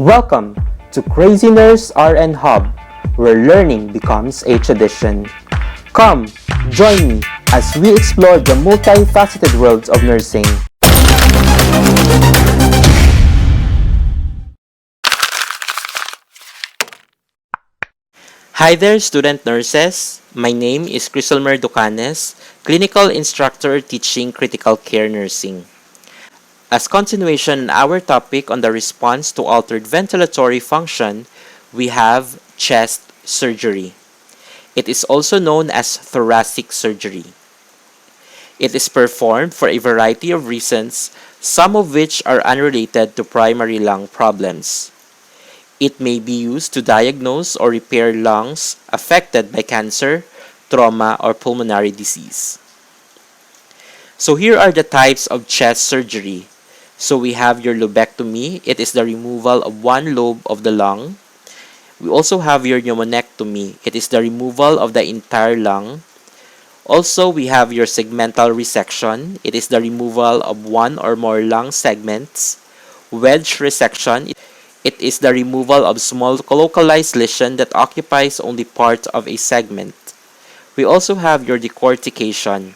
Welcome to Crazy Nurse RN Hub, where learning becomes a tradition. Come, join me as we explore the multifaceted worlds of nursing. Hi there, student nurses. My name is Criselmer Ducanes, clinical instructor teaching critical care nursing. As continuation on our topic on the response to altered ventilatory function, we have chest surgery. It is also known as thoracic surgery. It is performed for a variety of reasons, some of which are unrelated to primary lung problems. It may be used to diagnose or repair lungs affected by cancer, trauma, or pulmonary disease. So here are the types of chest surgery. So we have your lobectomy. It is the removal of one lobe of the lung. We also have your pneumonectomy. It is the removal of the entire lung. Also, we have your segmental resection. It is the removal of one or more lung segments. Wedge resection. It is the removal of small localized lesion that occupies only part of a segment. We also have your decortication.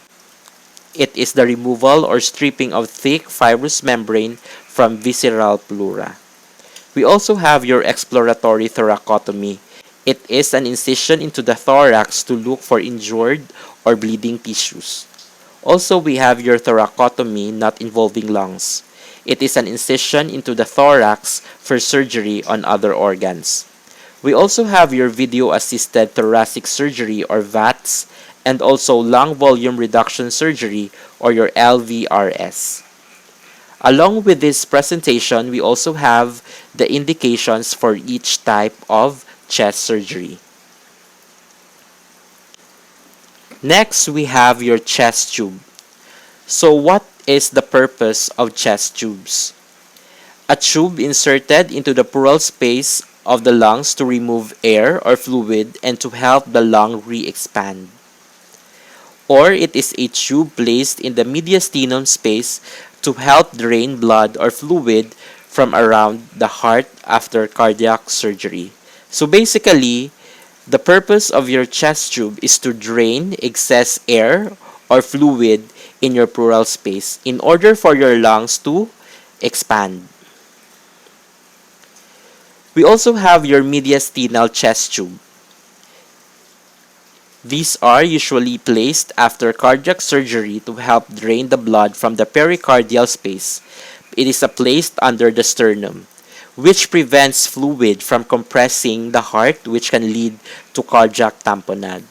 It is the removal or stripping of thick fibrous membrane from visceral pleura. We also have your exploratory thoracotomy. It is an incision into the thorax to look for injured or bleeding tissues. Also, we have your thoracotomy not involving lungs. It is an incision into the thorax for surgery on other organs. We also have your video-assisted thoracic surgery or VATS, and also lung volume reduction surgery or your LVRS. Along with this presentation, we also have the indications for each type of chest surgery. Next, we have your chest tube. So what is the purpose of chest tubes? A tube inserted into the pleural space of the lungs to remove air or fluid and to help the lung re-expand. Or it is a tube placed in the mediastinum space to help drain blood or fluid from around the heart after cardiac surgery. So basically, the purpose of your chest tube is to drain excess air or fluid in your pleural space in order for your lungs to expand. We also have your mediastinal chest tube. These are usually placed after cardiac surgery to help drain the blood from the pericardial space. It is placed under the sternum, which prevents fluid from compressing the heart, which can lead to cardiac tamponade.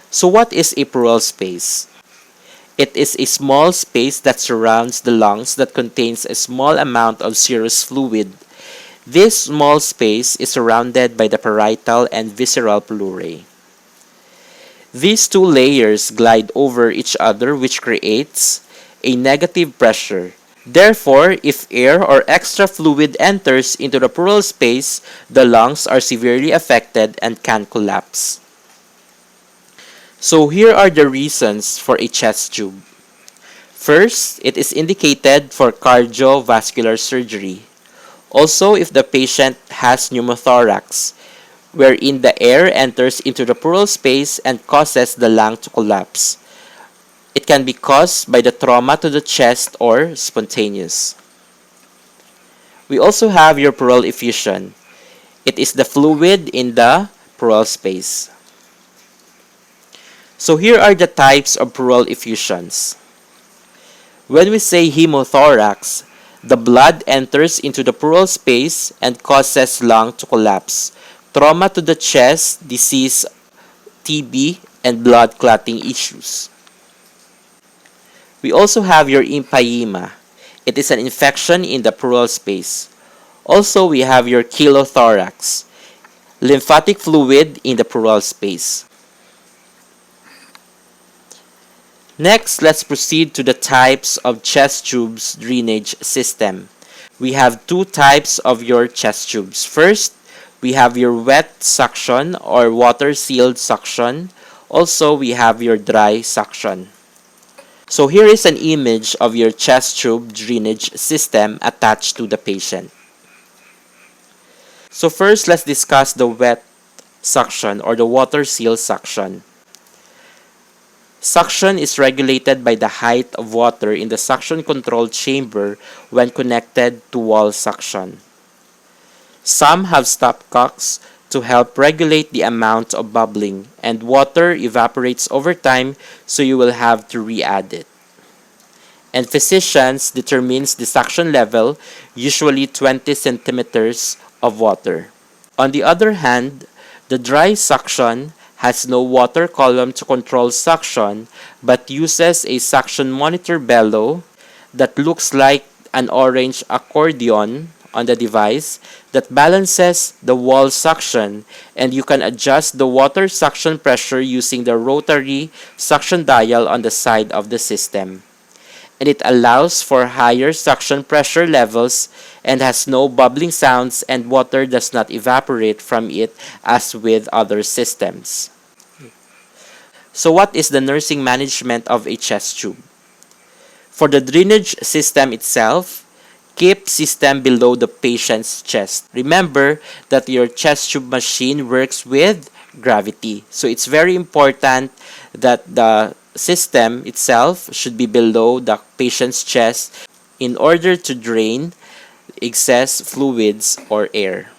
So what is a pleural space? It is a small space that surrounds the lungs that contains a small amount of serous fluid. This small space is surrounded by the parietal and visceral pleurae. These two layers glide over each other, which creates a negative pressure. Therefore, if air or extra fluid enters into the pleural space, the lungs are severely affected and can collapse. So here are the reasons for a chest tube. First, it is indicated for cardiovascular surgery. Also, if the patient has pneumothorax, wherein the air enters into the pleural space and causes the lung to collapse. It can be caused by the trauma to the chest or spontaneous. We also have your pleural effusion. It is the fluid in the pleural space. So here are the types of pleural effusions. When we say hemothorax, the blood enters into the pleural space and causes lung to collapse. Trauma to the chest, disease, TB, and blood clotting issues. We also have your empyema. It is an infection in the pleural space. Also, we have your chylothorax, lymphatic fluid in the pleural space. Next, let's proceed to the types of chest tubes drainage system. We have two types of your chest tubes. First, we have your wet suction or water-sealed suction. Also, we have your dry suction. So here is an image of your chest tube drainage system attached to the patient. So first, let's discuss the wet suction or the water seal suction. Suction is regulated by the height of water in the suction control chamber when connected to wall suction. Some have stopcocks to help regulate the amount of bubbling, and water evaporates over time, so you will have to re-add it. And physicians determines the suction level, usually 20 centimeters of water. On the other hand, the dry suction has no water column to control suction, but uses a suction monitor bellow that looks like an orange accordion on the device that balances the wall suction, and you can adjust the water suction pressure using the rotary suction dial on the side of the system. And it allows for higher suction pressure levels and has no bubbling sounds, and water does not evaporate from it as with other systems. So what is the nursing management of a chest tube? For the drainage system itself, keep system below the patient's chest. Remember that your chest tube machine works with gravity. So it's very important that the system itself should be below the patient's chest in order to drain excess fluids or air.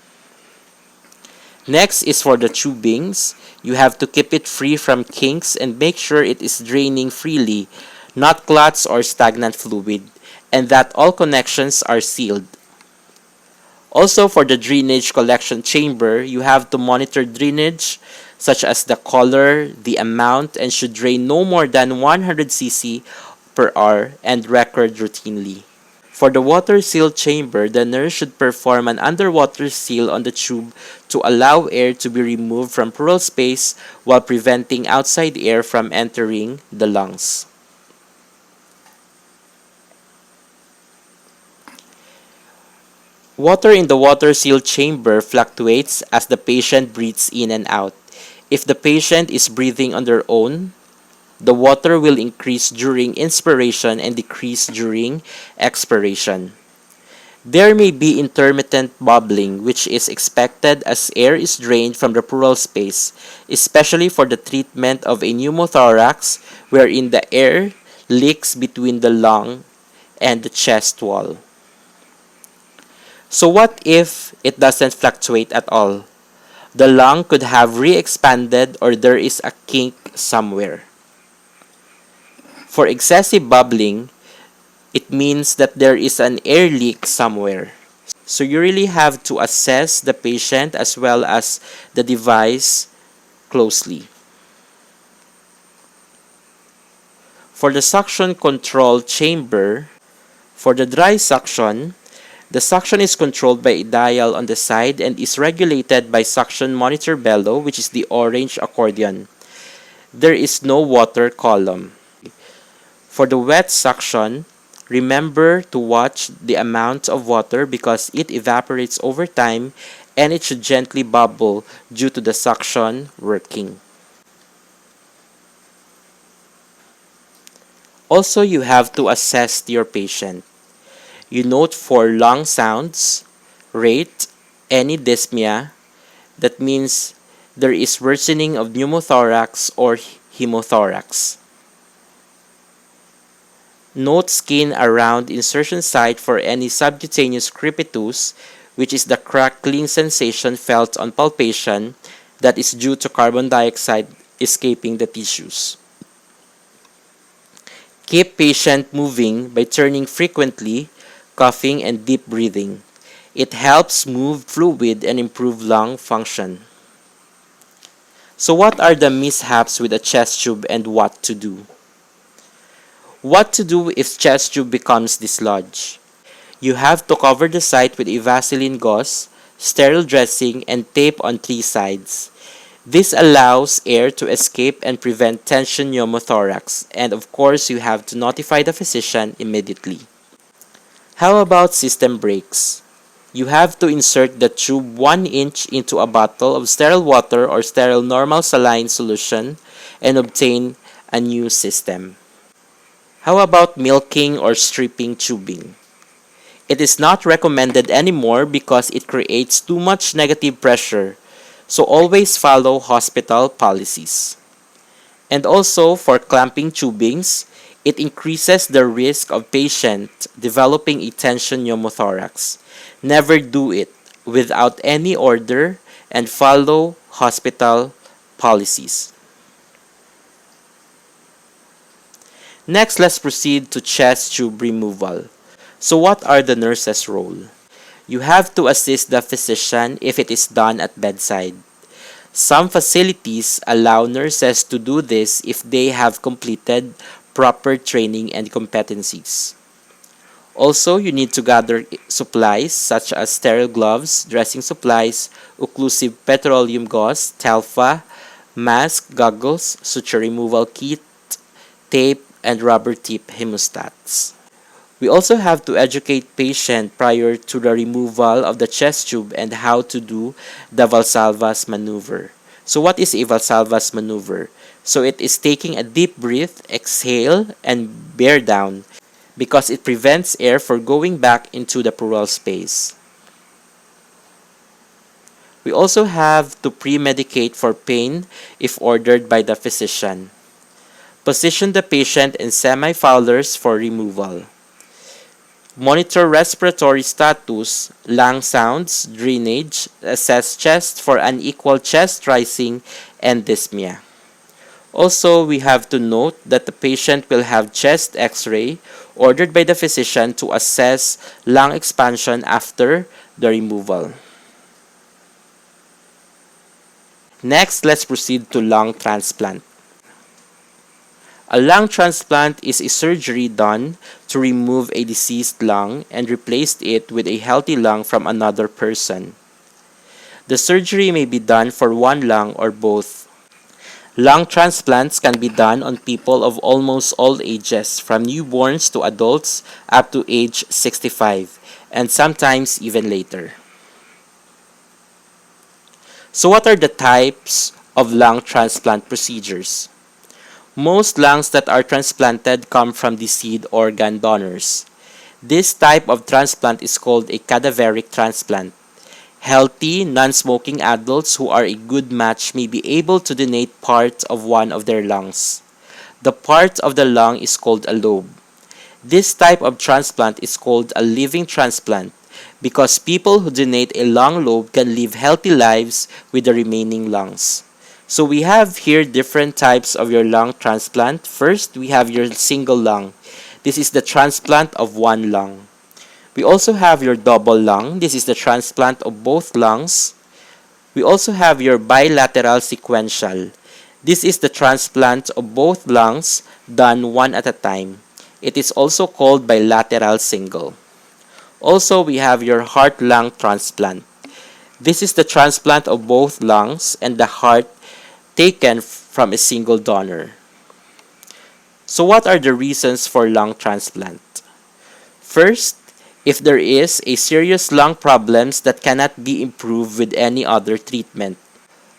Next is for the tubings. You have to keep it free from kinks and make sure it is draining freely, not clots or stagnant fluid, and that all connections are sealed. Also, for the drainage collection chamber, you have to monitor drainage such as the color, the amount, and should drain no more than 100 cc per hour and record routinely. For the water seal chamber, the nurse should perform an underwater seal on the tube to allow air to be removed from pleural space while preventing outside air from entering the lungs. Water in the water seal chamber fluctuates as the patient breathes in and out. If the patient is breathing on their own, the water will increase during inspiration and decrease during expiration. There may be intermittent bubbling, which is expected as air is drained from the pleural space, especially for the treatment of a pneumothorax wherein the air leaks between the lung and the chest wall. So what if it doesn't fluctuate at all? The lung could have re-expanded or there is a kink somewhere. For excessive bubbling, it means that there is an air leak somewhere. So you really have to assess the patient as well as the device closely. For the suction control chamber, for the dry suction, the suction is controlled by a dial on the side and is regulated by suction monitor bellow, which is the orange accordion. There is no water column. For the wet suction, remember to watch the amount of water because it evaporates over time and it should gently bubble due to the suction working. Also, you have to assess your patient. You note for lung sounds, rate, any dyspnea. That means there is worsening of pneumothorax or hemothorax. Note skin around insertion site for any subcutaneous crepitus, which is the crackling sensation felt on palpation that is due to carbon dioxide escaping the tissues. Keep patient moving by turning frequently, coughing, and deep breathing. It helps move fluid and improve lung function. So what are the mishaps with a chest tube and what to do? What to do if chest tube becomes dislodged? You have to cover the site with a Vaseline gauze, sterile dressing, and tape on 3 sides. This allows air to escape and prevent tension pneumothorax, and of course you have to notify the physician immediately. How about system breaks? You have to insert the tube 1 inch into a bottle of sterile water or sterile normal saline solution and obtain a new system. How about milking or stripping tubing? It is not recommended anymore because it creates too much negative pressure, so always follow hospital policies. And also for clamping tubings, it increases the risk of patient developing a tension pneumothorax. Never do it without any order and follow hospital policies. Next, let's proceed to chest tube removal. So what are the nurse's role? You have to assist the physician if it is done at bedside. Some facilities allow nurses to do this if they have completed proper training and competencies. Also, you need to gather supplies such as sterile gloves, dressing supplies, occlusive petroleum gauze, telfa, mask, goggles, suture removal kit, tape, and rubber tip hemostats. We also have to educate patient prior to the removal of the chest tube and how to do the Valsalva's maneuver. So what is a Valsalva's maneuver? So it is taking a deep breath, exhale, and bear down because it prevents air from going back into the pleural space. We also have to pre-medicate for pain if ordered by the physician. Position the patient in semi-fowlers for removal. Monitor respiratory status, lung sounds, drainage, assess chest for unequal chest rising, and dyspnea. Also, we have to note that the patient will have chest x-ray ordered by the physician to assess lung expansion after the removal. Next, let's proceed to lung transplant. A lung transplant is a surgery done to remove a diseased lung and replace it with a healthy lung from another person. The surgery may be done for one lung or both. Lung transplants can be done on people of almost all ages, from newborns to adults up to age 65, and sometimes even later. So what are the types of lung transplant procedures? Most lungs that are transplanted come from deceased organ donors. This type of transplant is called a cadaveric transplant. Healthy, non-smoking adults who are a good match may be able to donate part of one of their lungs. The part of the lung is called a lobe. This type of transplant is called a living transplant because people who donate a lung lobe can live healthy lives with the remaining lungs. So we have here different types of your lung transplant. First, we have your single lung. This is the transplant of one lung. We also have your double lung. This is the transplant of both lungs. We also have your bilateral sequential. This is the transplant of both lungs done one at a time. It is also called bilateral single. Also, we have your heart-lung transplant. This is the transplant of both lungs and the heart taken from a single donor. So what are the reasons for lung transplant? First, if there is a serious lung problems that cannot be improved with any other treatment.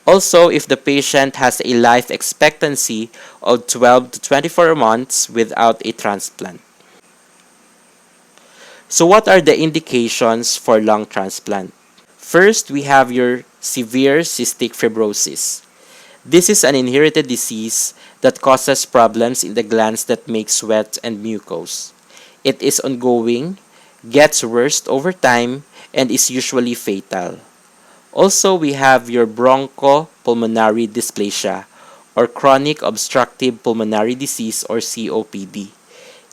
Also, if the patient has a life expectancy of 12 to 24 months without a transplant. So what are the indications for lung transplant? First, we have your severe cystic fibrosis. This is an inherited disease that causes problems in the glands that make sweat and mucus. It is ongoing, gets worse over time, and is usually fatal. Also, we have your bronchopulmonary dysplasia or chronic obstructive pulmonary disease or COPD.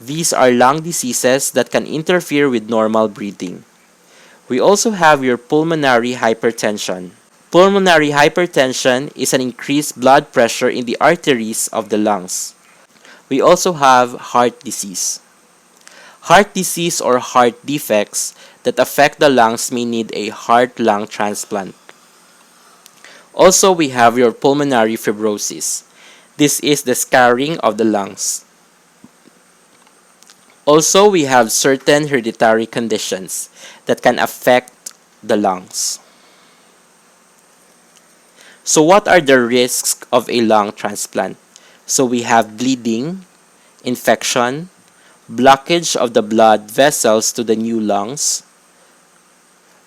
These are lung diseases that can interfere with normal breathing. We also have your pulmonary hypertension. Pulmonary hypertension is an increased blood pressure in the arteries of the lungs. We also have heart disease. Heart disease or heart defects that affect the lungs may need a heart-lung transplant. Also, we have your pulmonary fibrosis. This is the scarring of the lungs. Also, we have certain hereditary conditions that can affect the lungs. So what are the risks of a lung transplant? So we have bleeding, infection, blockage of the blood vessels to the new lungs,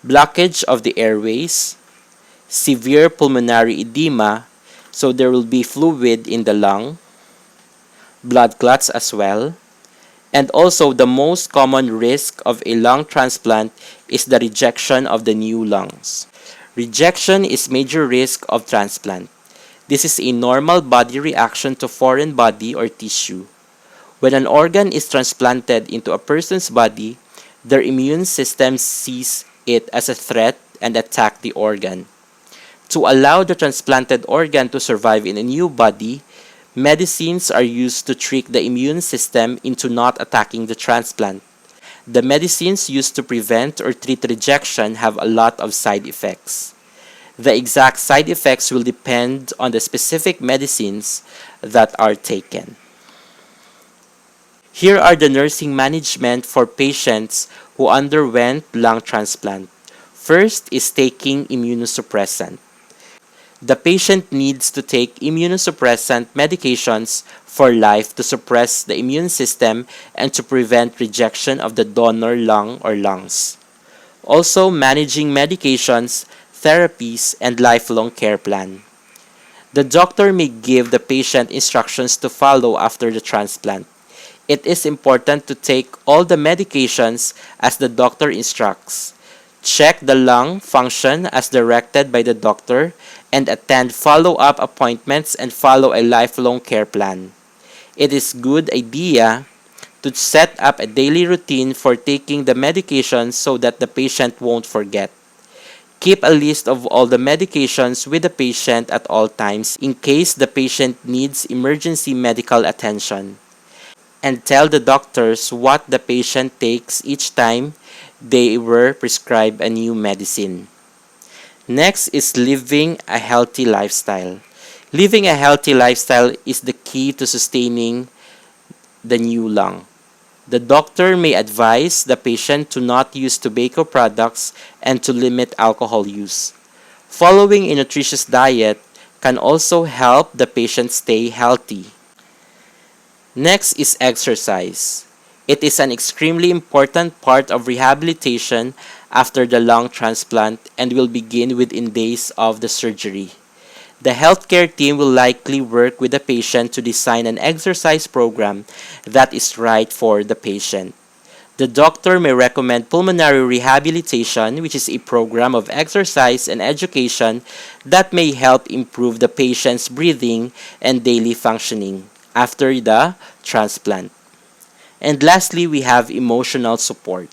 blockage of the airways, severe pulmonary edema, so there will be fluid in the lung, blood clots as well, and also the most common risk of a lung transplant is the rejection of the new lungs. Rejection is major risk of transplant. This is a normal body reaction to foreign body or tissue. When an organ is transplanted into a person's body, their immune system sees it as a threat and attack the organ. To allow the transplanted organ to survive in a new body, medicines are used to trick the immune system into not attacking the transplant. The medicines used to prevent or treat rejection have a lot of side effects. The exact side effects will depend on the specific medicines that are taken. Here are the nursing management for patients who underwent lung transplant. First is taking immunosuppressant. The patient needs to take immunosuppressant medications for life to suppress the immune system and to prevent rejection of the donor lung or lungs. Also, managing medications, therapies, and lifelong care plan. The doctor may give the patient instructions to follow after the transplant. It is important to take all the medications as the doctor instructs. Check the lung function as directed by the doctor and attend follow-up appointments and follow a lifelong care plan. It is a good idea to set up a daily routine for taking the medications so that the patient won't forget. Keep a list of all the medications with the patient at all times in case the patient needs emergency medical attention. And tell the doctors what the patient takes each time they were prescribed a new medicine. Next is living a healthy lifestyle. Living a healthy lifestyle is the key to sustaining the new lung. The doctor may advise the patient to not use tobacco products and to limit alcohol use. Following a nutritious diet can also help the patient stay healthy. Next is exercise. It is an extremely important part of rehabilitation after the lung transplant and will begin within days of the surgery. The healthcare team will likely work with the patient to design an exercise program that is right for the patient. The doctor may recommend pulmonary rehabilitation, which is a program of exercise and education that may help improve the patient's breathing and daily functioning after the transplant. And lastly, we have emotional support.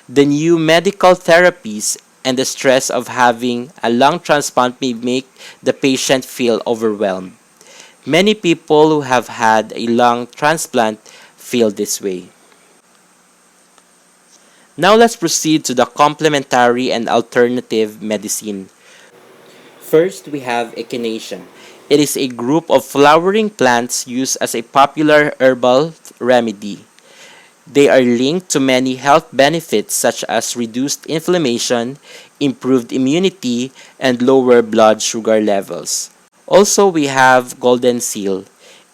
The new medical therapies and the stress of having a lung transplant may make the patient feel overwhelmed. Many people who have had a lung transplant feel this way. Now let's proceed to the complementary and alternative medicine. First, we have echinacea. It is a group of flowering plants used as a popular herbal remedy. They are linked to many health benefits such as reduced inflammation, improved immunity, and lower blood sugar levels. Also, we have golden seal.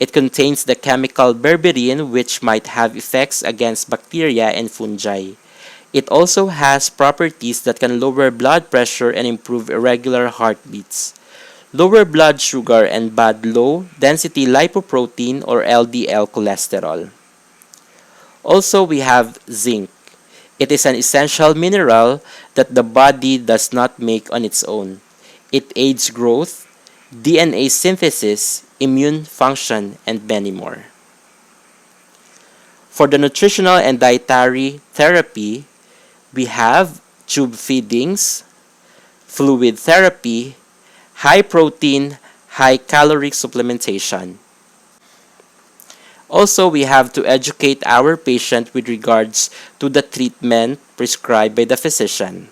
It contains the chemical berberine which might have effects against bacteria and fungi. It also has properties that can lower blood pressure and improve irregular heartbeats, lower blood sugar, and bad low-density lipoprotein or LDL cholesterol. Also, we have zinc. It is an essential mineral that the body does not make on its own. It aids growth, DNA synthesis, immune function, and many more. For the nutritional and dietary therapy, we have tube feedings, fluid therapy, high protein, high caloric supplementation. Also, we have to educate our patient with regards to the treatment prescribed by the physician.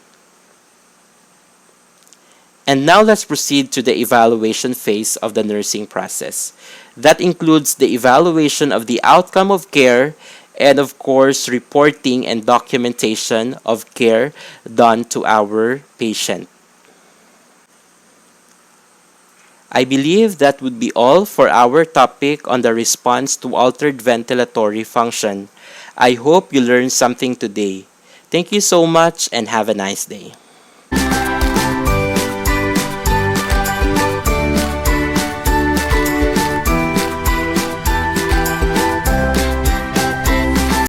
And now let's proceed to the evaluation phase of the nursing process. That includes the evaluation of the outcome of care and of course reporting and documentation of care done to our patient. I believe that would be all for our topic on the response to altered ventilatory function. I hope you learned something today. Thank you so much and have a nice day.